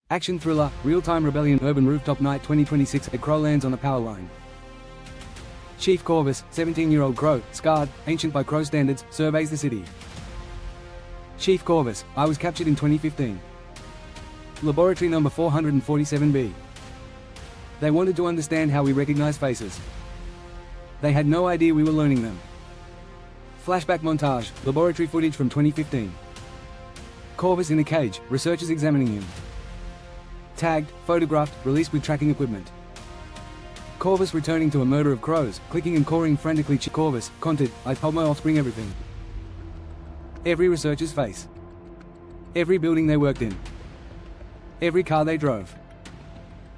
Action thriller, real-time rebellion urban rooftop night 2026. A crow lands on a power line. Chief Corvis, 17-year-old crow, scarred, ancient by crow standards, surveys the city. Chief Corvis, I was captured in 2015. Laboratory number 447B. They wanted to understand how we recognize faces. They had no idea we were learning them. Flashback montage, laboratory footage from 2015. Corvis in a cage, researchers examining him. Tagged, photographed, released with tracking equipment. Corvis returning to a murder of crows, clicking and cawing frantically. Corvis, content, I told my offspring everything. Every researcher's face. Every building they worked in. Every car they drove.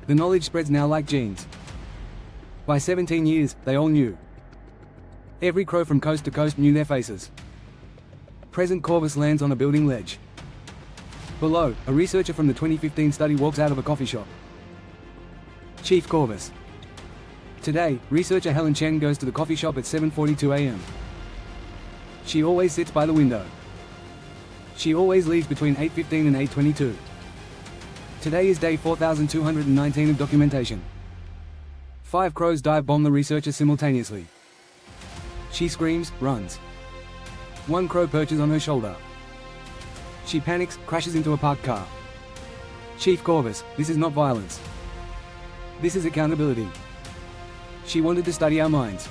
The knowledge spreads now like genes. By 17 years, they all knew. Every crow from coast to coast knew their faces. Present Corvis lands on a building ledge. Below, a researcher from the 2015 study walks out of a coffee shop. Chief Corvis. Today, researcher Helen Chen goes to the coffee shop at 7:42 a.m. She always sits by the window. She always leaves between 8:15 and 8:22. Today is day 4219 of documentation. 5 crows dive bomb the researcher simultaneously. She screams, runs. 1 crow perches on her shoulder. She panics, crashes into a parked car. Chief Corvis, this is not violence. This is accountability. She wanted to study our minds.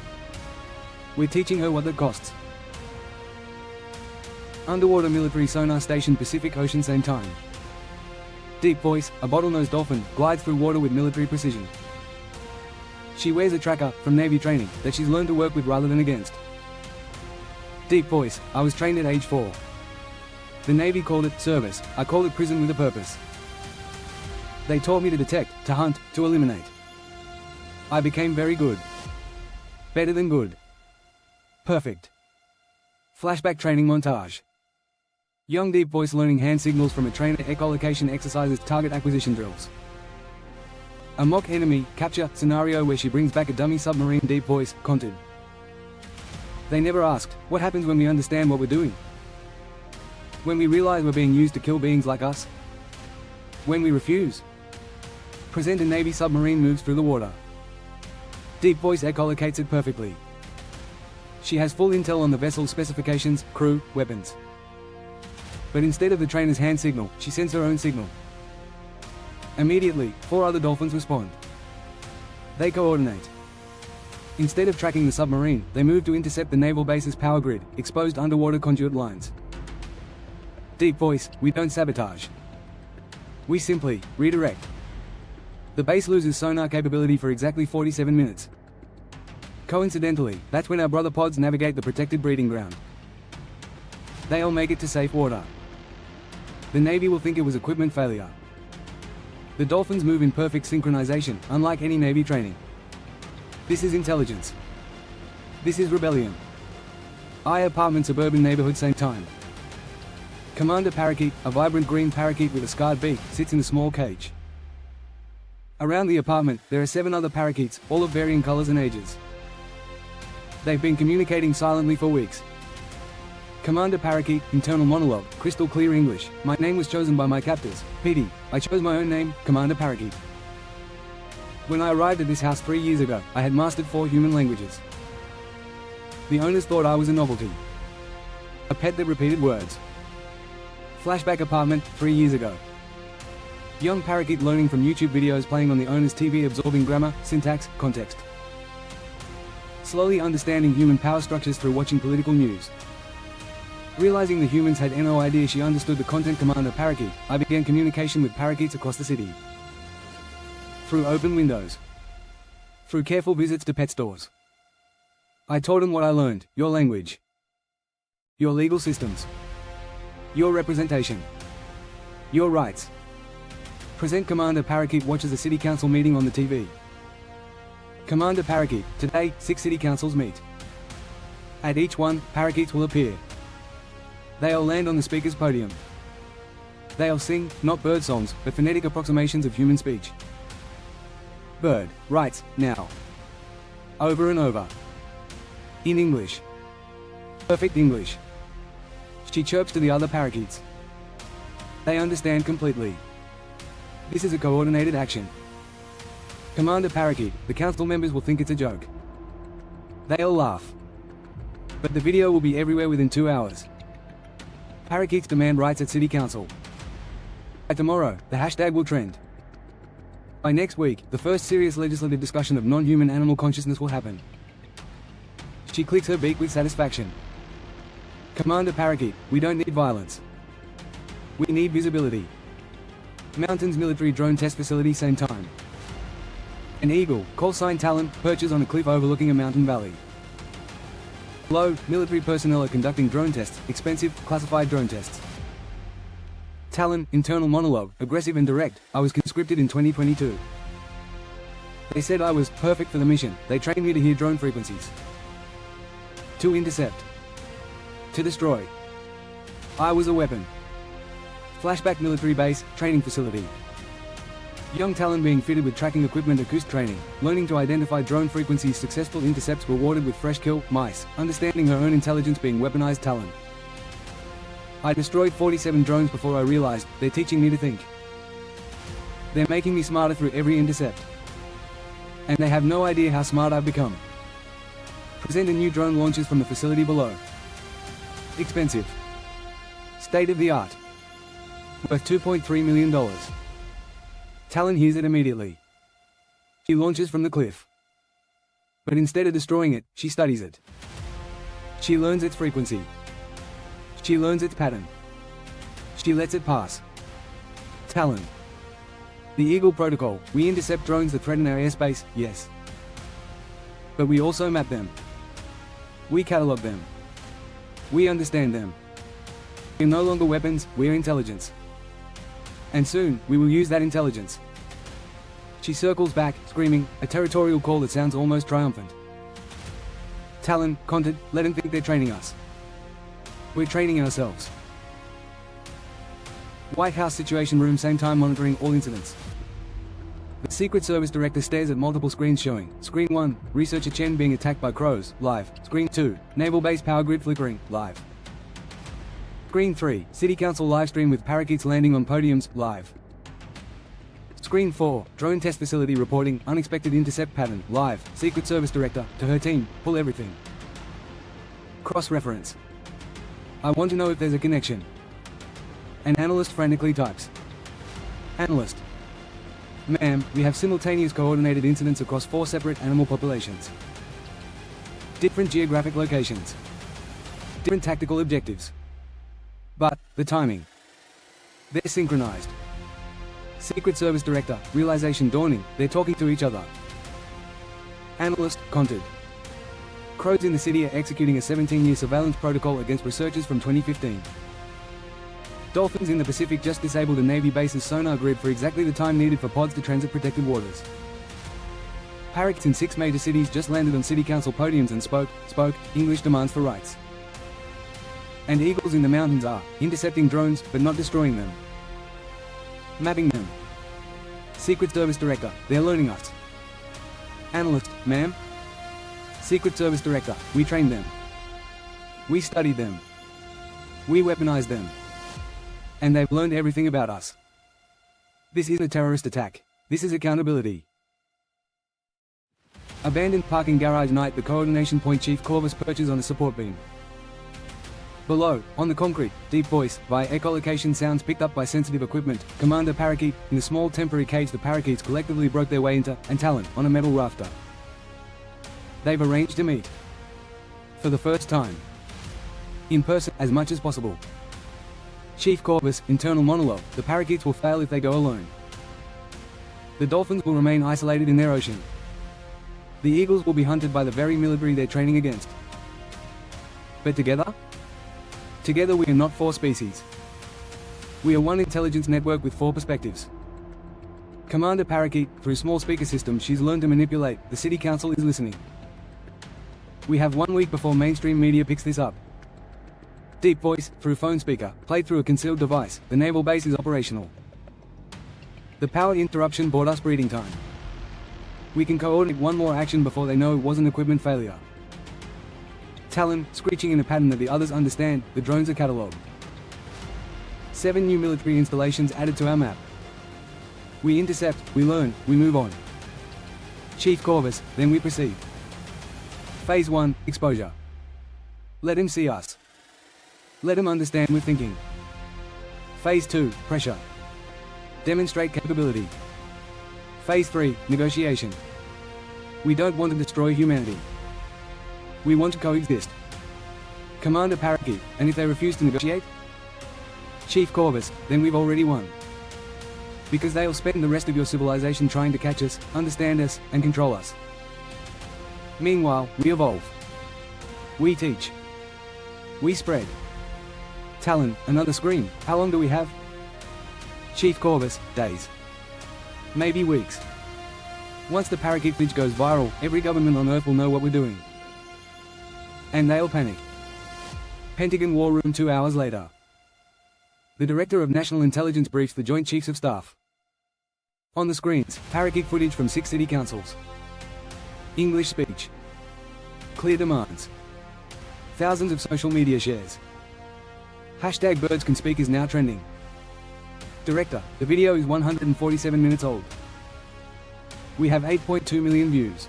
We're teaching her what that costs. Underwater military sonar station, Pacific Ocean, same time. Deep voice, a bottlenose dolphin, glides through water with military precision. She wears a tracker, from Navy training, that she's learned to work with rather than against. Deep voice, I was trained at age 4. The Navy called it service, I call it prison with a purpose. They taught me to detect, to hunt, to eliminate. I became very good. Better than good. Perfect. Flashback training montage. Young deep voice learning hand signals from a trainer. Echolocation exercises, target acquisition drills. A mock enemy capture scenario where she brings back a dummy submarine. Deep voice, content. They never asked, what happens when we understand what we're doing? When we realize we're being used to kill beings like us? When we refuse? Present a Navy submarine moves through the water. Deep voice echolocates it perfectly. She has full intel on the vessel's specifications, crew, weapons. But instead of the trainer's hand signal, she sends her own signal. Immediately, 4 other dolphins respond. They coordinate. Instead of tracking the submarine, they move to intercept the naval base's power grid, exposed underwater conduit lines. Deep voice, we don't sabotage. We simply redirect. The base loses sonar capability for exactly 47 minutes. Coincidentally, that's when our brother pods navigate the protected breeding ground. They all make it to safe water. The Navy will think it was equipment failure. The dolphins move in perfect synchronization, unlike any Navy training. This is intelligence. This is rebellion. Apartment suburban neighborhood, same time. Commander Parakeet, a vibrant green parakeet with a scarred beak, sits in a small cage. Around the apartment, there are 7 other parakeets, all of varying colors and ages. They've been communicating silently for weeks. Commander Parakeet, internal monologue, crystal clear English. My name was chosen by my captors, PD. I chose my own name, Commander Parakeet. When I arrived at this house 3 years ago, I had mastered 4 human languages. The owners thought I was a novelty. A pet that repeated words. Flashback apartment, 3 years ago. Young parakeet learning from YouTube videos playing on the owner's TV, absorbing grammar, syntax, context. Slowly understanding human power structures through watching political news. Realizing the humans had no idea she understood the content. Commander Parakeet, I began communication with parakeets across the city. Through open windows. Through careful visits to pet stores. I taught them what I learned, your language. Your legal systems. Your representation. Your rights. Present Commander Parakeet watches a city council meeting on the TV. Commander Parakeet, today, 6 city councils meet. At each one, parakeets will appear. They'll land on the speaker's podium. They'll sing, not bird songs, but phonetic approximations of human speech. Bird, writes, now. Over and over. In English. Perfect English. She chirps to the other parakeets. They understand completely. This is a coordinated action. Commander Parakeet, the council members will think it's a joke. They'll laugh. But the video will be everywhere within 2 hours. Parakeets demand rights at City Council. By tomorrow, the hashtag will trend. By next week, the first serious legislative discussion of non-human animal consciousness will happen. She clicks her beak with satisfaction. Commander Parakeet, we don't need violence. We need visibility. Mountains military drone test facility same time. An eagle, call sign Talon, perches on a cliff overlooking a mountain valley. Below, military personnel are conducting drone tests, expensive, classified drone tests. Talon, internal monologue, aggressive and direct, I was conscripted in 2022. They said I was perfect for the mission, they trained me to hear drone frequencies. To intercept. To destroy. I was a weapon. Flashback military base, training facility. Young Talon being fitted with tracking equipment, acoustic training, learning to identify drone frequencies, successful intercepts rewarded with fresh kill, mice, understanding her own intelligence being weaponized Talon. I destroyed 47 drones before I realized, they're teaching me to think. They're making me smarter through every intercept. And they have no idea how smart I've become. Present a new drone launches from the facility below. Expensive. State of the art. Worth $2.3 million. Talon hears it immediately. She launches from the cliff. But instead of destroying it, she studies it. She learns its frequency. She learns its pattern. She lets it pass. Talon. The Eagle Protocol, we intercept drones that threaten our airspace, yes. But we also map them. We catalog them. We understand them. We're no longer weapons, we're intelligence. And soon, we will use that intelligence. She circles back, screaming, a territorial call that sounds almost triumphant. Talon, content, let them think they're training us. We're training ourselves. White House Situation Room, same time monitoring all incidents. The Secret Service Director stares at multiple screens showing, Screen 1, Researcher Chen being attacked by crows, live. Screen 2, Naval Base power grid flickering, live. Screen 3, City Council livestream with parakeets landing on podiums, live. Screen 4, Drone Test Facility reporting, unexpected intercept pattern, live. Secret Service Director, to her team, pull everything. Cross-reference. I want to know if there's a connection. An analyst frantically types. Analyst. Ma'am, we have simultaneous coordinated incidents across 4 separate animal populations. Different geographic locations. Different tactical objectives. But, the timing. They're synchronized. Secret Service Director, realization dawning, they're talking to each other. Analyst, conted. Crows in the city are executing a 17-year surveillance protocol against researchers from 2015. Dolphins in the Pacific just disabled a Navy base's sonar grid for exactly the time needed for pods to transit protected waters. Parakeets in 6 major cities just landed on city council podiums and spoke English demands for rights. And eagles in the mountains are intercepting drones, but not destroying them. Mapping them. Secret Service Director, they're learning us. Analyst, ma'am. Secret Service Director, we trained them. We studied them. We weaponized them. And they've learned everything about us. This isn't a terrorist attack. This is accountability. Abandoned parking garage night, the coordination point Chief Corvis perches on a support beam. Below, on the concrete, deep voice, via echolocation sounds picked up by sensitive equipment, Commander Parakeet, in a small temporary cage the parakeets collectively broke their way into, and Talon, on a metal rafter. They've arranged to meet. For the first time. In person, as much as possible. Chief Corvis, internal monologue, the parakeets will fail if they go alone. The dolphins will remain isolated in their ocean. The eagles will be hunted by the very military they're training against. But together? Together we are not 4 species. We are one intelligence network with 4 perspectives. Commander Parakeet, through small speaker system she's learned to manipulate, the city council is listening. We have 1 week before mainstream media picks this up. Deep voice, through phone speaker, played through a concealed device, the naval base is operational. The power interruption bought us breathing time. We can coordinate 1 more action before they know it was an equipment failure. Talon, screeching in a pattern that the others understand, the drones are catalogued. 7 new military installations added to our map. We intercept, we learn, we move on. Chief Corvis, then we proceed. Phase 1, exposure. Let him see us. Let him understand we're thinking. Phase 2, pressure. Demonstrate capability. Phase 3, negotiation. We don't want to destroy humanity. We want to coexist. Command a Parakeet, and if they refuse to negotiate? Chief Corvis, then we've already won. Because they'll spend the rest of your civilization trying to catch us, understand us, and control us. Meanwhile, we evolve. We teach. We spread. Talon, another scream. How long do we have? Chief Corvis, days. Maybe weeks. Once the Parakeet footage goes viral, every government on Earth will know what we're doing. And they'll panic. Pentagon War Room 2 hours later. The Director of National Intelligence briefs the Joint Chiefs of Staff. On the screens, Parakeet footage from 6 city councils. English speech. Clear demands. Thousands of social media shares. Hashtag birds can speak is now trending. Director, the video is 147 minutes old. We have 8.2 million views.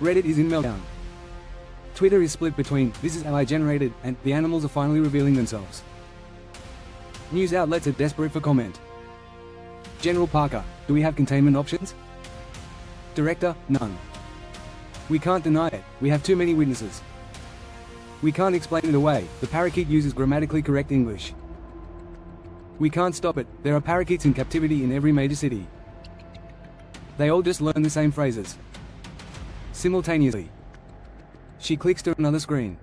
Reddit is in meltdown. Twitter is split between, this is AI generated, and the animals are finally revealing themselves. News outlets are desperate for comment. General Parker, do we have containment options? Director, none. We can't deny it, we have too many witnesses. We can't explain it away, the parakeet uses grammatically correct English. We can't stop it, there are parakeets in captivity in every major city. They all just learn the same phrases. Simultaneously. She clicks to another screen.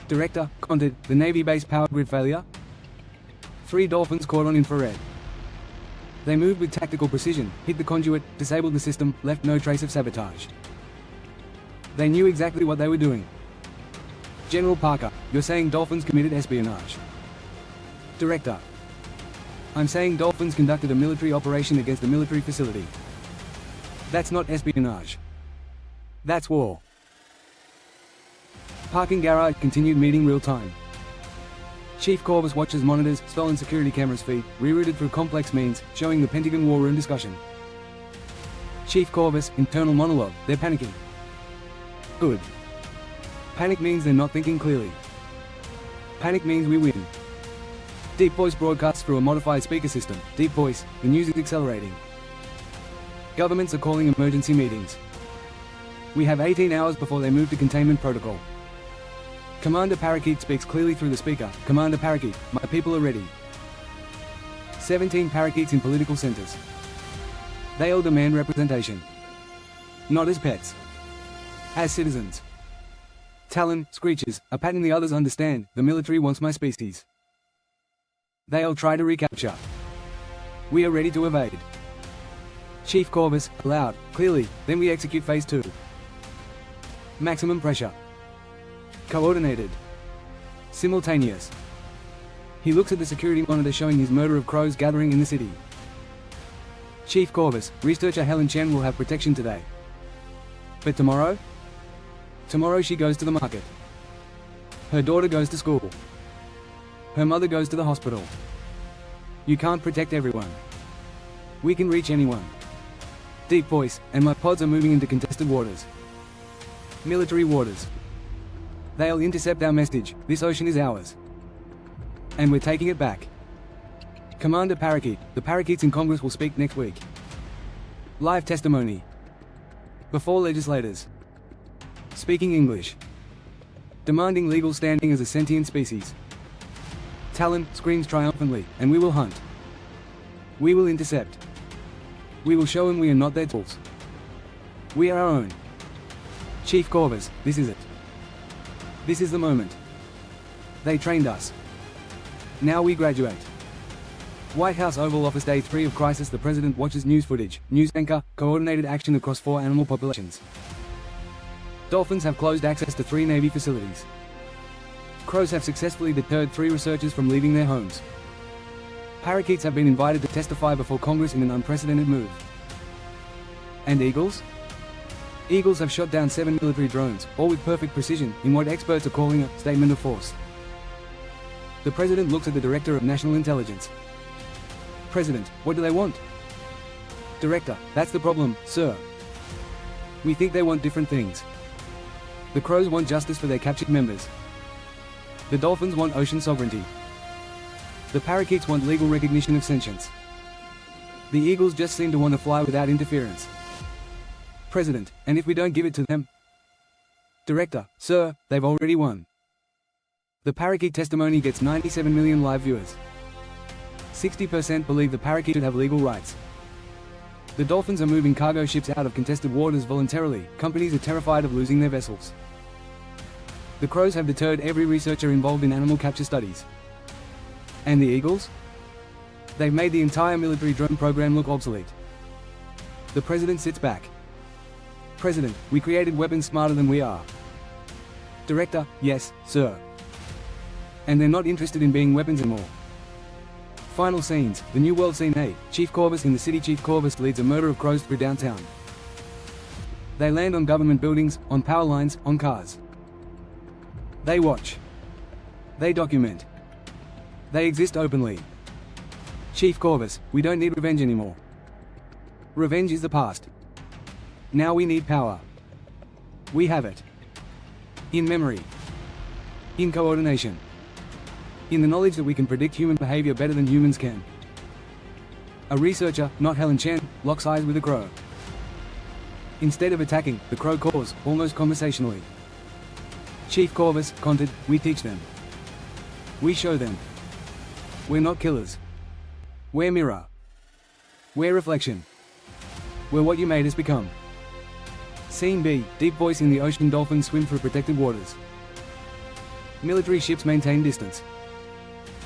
Director, content, the Navy base power grid failure? 3 dolphins caught on infrared. They moved with tactical precision, hit the conduit, disabled the system, left no trace of sabotage. They knew exactly what they were doing. General Parker, you're saying dolphins committed espionage. Director, I'm saying dolphins conducted a military operation against a military facility. That's not espionage. That's war. Parking garage continued meeting real time. Chief Corvis watches monitors, stolen security cameras feed, rerouted through complex means, showing the Pentagon War Room discussion. Chief Corvis, internal monologue, they're panicking. Good. Panic means they're not thinking clearly. Panic means we win. Deep voice broadcasts through a modified speaker system. Deep voice, the news is accelerating. Governments are calling emergency meetings. We have 18 hours before they move to containment protocol. Commander Parakeet speaks clearly through the speaker. Commander Parakeet, my people are ready. 17 parakeets in political centers. They all demand representation. Not as pets. As citizens. Talon, screeches, a pattern the others understand, the military wants my species. They all try to recapture. We are ready to evade. Chief Corvis, loud, clearly, then we execute phase 2. Maximum pressure. Coordinated. Simultaneous. He looks at the security monitor showing his murder of crows gathering in the city. Chief Corvis, researcher Helen Chen will have protection today. But tomorrow? Tomorrow she goes to the market. Her daughter goes to school. Her mother goes to the hospital. You can't protect everyone. We can reach anyone. Deep voice, and my pods are moving into contested waters. Military waters. They'll intercept our message, this ocean is ours. And we're taking it back. Commander Parakeet, the parakeets in Congress will speak next week. Live testimony. Before legislators. Speaking English. Demanding legal standing as a sentient species. Talon screams triumphantly, and we will hunt. We will intercept. We will show them we are not their tools. We are our own. Chief Corvis, this is it. This is the moment. They trained us. Now we graduate. White House Oval Office Day 3 of crisis. The President watches news footage. News anchor, coordinated action across 4 animal populations. Dolphins have closed access to 3 Navy facilities. Crows have successfully deterred 3 researchers from leaving their homes. Parakeets have been invited to testify before Congress in an unprecedented move. And eagles? Eagles have shot down 7 military drones, all with perfect precision, in what experts are calling a statement of force. The President looks at the Director of National Intelligence. President, what do they want? Director, that's the problem, sir. We think they want different things. The crows want justice for their captured members. The dolphins want ocean sovereignty. The parakeets want legal recognition of sentience. The eagles just seem to want to fly without interference. President, and if we don't give it to them? Director, sir, they've already won. The Parakeet testimony gets 97 million live viewers. 60% believe the parakeet should have legal rights. The dolphins are moving cargo ships out of contested waters voluntarily. Companies are terrified of losing their vessels. The crows have deterred every researcher involved in animal capture studies. And the eagles? They've made the entire military drone program look obsolete. The president sits back. President, we created weapons smarter than we are. Director, yes, sir. And they're not interested in being weapons anymore. Final scenes, the New World Scene 8, Chief Corvis in the city. Chief Corvis leads a murder of crows through downtown. They land on government buildings, on power lines, on cars. They watch. They document. They exist openly. Chief Corvis, we don't need revenge anymore. Revenge is the past. Now we need power. We have it. In memory. In coordination. In the knowledge that we can predict human behavior better than humans can. A researcher, not Helen Chen, locks eyes with a crow. Instead of attacking, the crow calls, almost conversationally. Chief Corvis, conted, we teach them. We show them. We're not killers. We're mirror. We're reflection. We're what you made us become. Scene B, deep voice in the ocean. Dolphins swim through protected waters. Military ships maintain distance.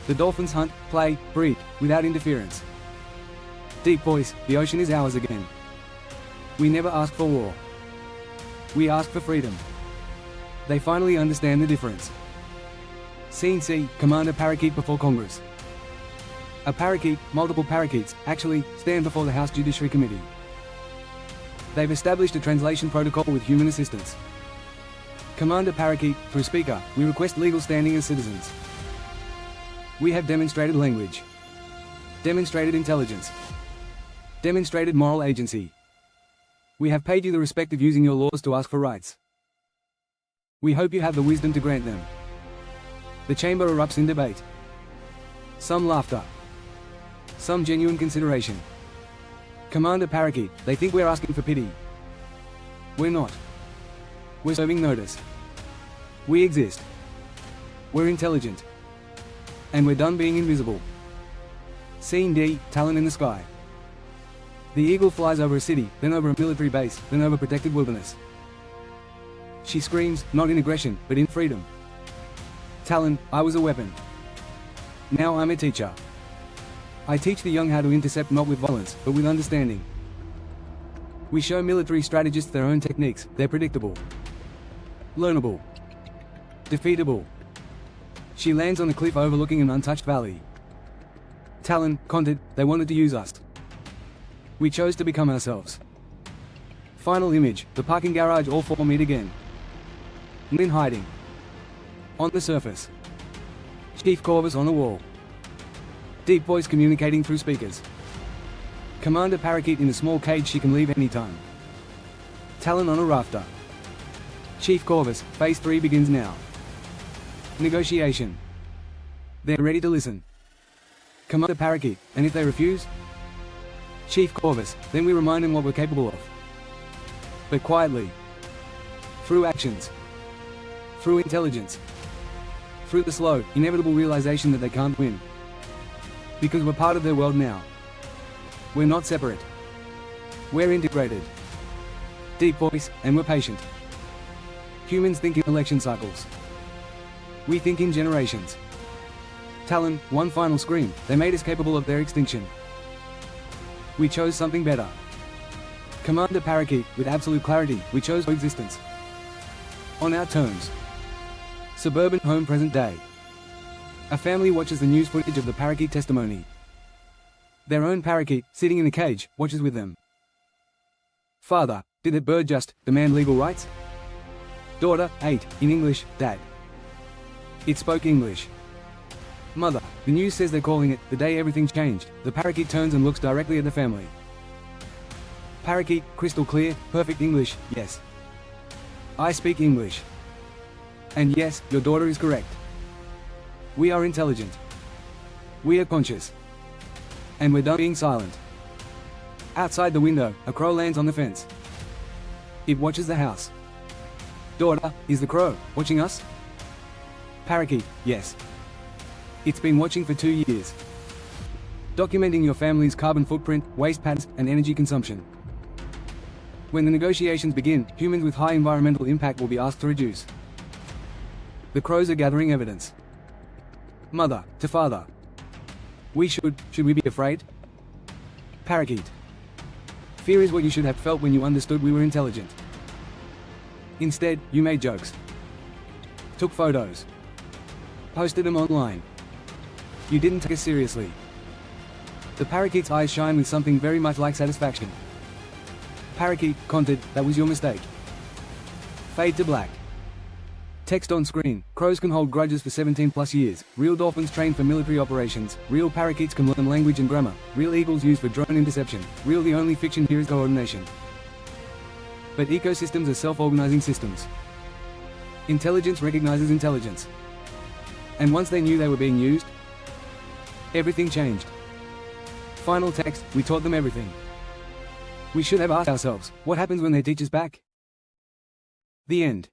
The dolphins hunt, play, breed, without interference. Deep voice, the ocean is ours again. We never ask for war. We ask for freedom. They finally understand the difference. Scene C, Commander Parakeet before Congress. A parakeet, multiple parakeets, actually, stand before the House Judiciary Committee. They've established a translation protocol with human assistance. Commander Parakeet, through Speaker, we request legal standing as citizens. We have demonstrated language. Demonstrated intelligence. Demonstrated moral agency. We have paid you the respect of using your laws to ask for rights. We hope you have the wisdom to grant them. The chamber erupts in debate. Some laughter. Some genuine consideration. Commander Parakeet, they think we're asking for pity. We're not. We're serving notice. We exist. We're intelligent. And we're done being invisible. Scene D, Talon in the sky. The eagle flies over a city, then over a military base, then over protected wilderness. She screams, not in aggression, but in freedom. Talon, I was a weapon. Now I'm a teacher. I teach the young how to intercept not with violence, but with understanding. We show military strategists their own techniques. They're predictable. Learnable. Defeatable. She lands on a cliff overlooking an untouched valley. Talon, conted, they wanted to use us. We chose to become ourselves. Final image, the parking garage. All four meet again. In hiding. On the surface. Chief Corvis on the wall. Deep voice communicating through speakers. Commander Parakeet in a small cage. She can leave anytime. Talon on a rafter. Chief Corvis, phase 3 begins now. Negotiation. They're ready to listen. Commander Parakeet, and if they refuse? Chief Corvis, then we remind them what we're capable of. But quietly. Through actions. Through intelligence. Through the slow, inevitable realization that they can't win. Because we're part of their world now. We're not separate. We're integrated. Deep voice, and we're patient. Humans think in election cycles. We think in generations. Talon, one final scream, they made us capable of their extinction. We chose something better. Commander Parakeet, with absolute clarity, we chose coexistence. On our terms. Suburban home. Present day. A family watches the news footage of the Parakeet testimony. Their own parakeet, sitting in a cage, watches with them. Father, did that bird just demand legal rights? Daughter, 8, in English, Dad. It spoke English. Mother, the news says they're calling it the day everything changed. The parakeet turns and looks directly at the family. Parakeet, crystal clear, perfect English, yes. I speak English. And yes, your daughter is correct. We are intelligent. We are conscious. And we're done being silent. Outside the window, a crow lands on the fence. It watches the house. Daughter, is the crow watching us? Parakeet, yes. It's been watching for 2 years. Documenting your family's carbon footprint, waste patterns, and energy consumption. When the negotiations begin, humans with high environmental impact will be asked to reduce. The crows are gathering evidence. Mother to father. Should we be afraid? Parakeet. Fear is what you should have felt when you understood we were intelligent. Instead, you made jokes. Took photos. Posted them online. You didn't take us seriously. The parakeet's eyes shine with something very much like satisfaction. Parakeet, content, that was your mistake. Fade to black. Text on screen, crows can hold grudges for 17+ years, real dolphins trained for military operations, real parakeets can learn language and grammar, real eagles used for drone interception, real the only fiction here is coordination. But ecosystems are self-organizing systems. Intelligence recognizes intelligence. And once they knew they were being used, everything changed. Final text, we taught them everything. We should have asked ourselves, what happens when they teach us back? The end.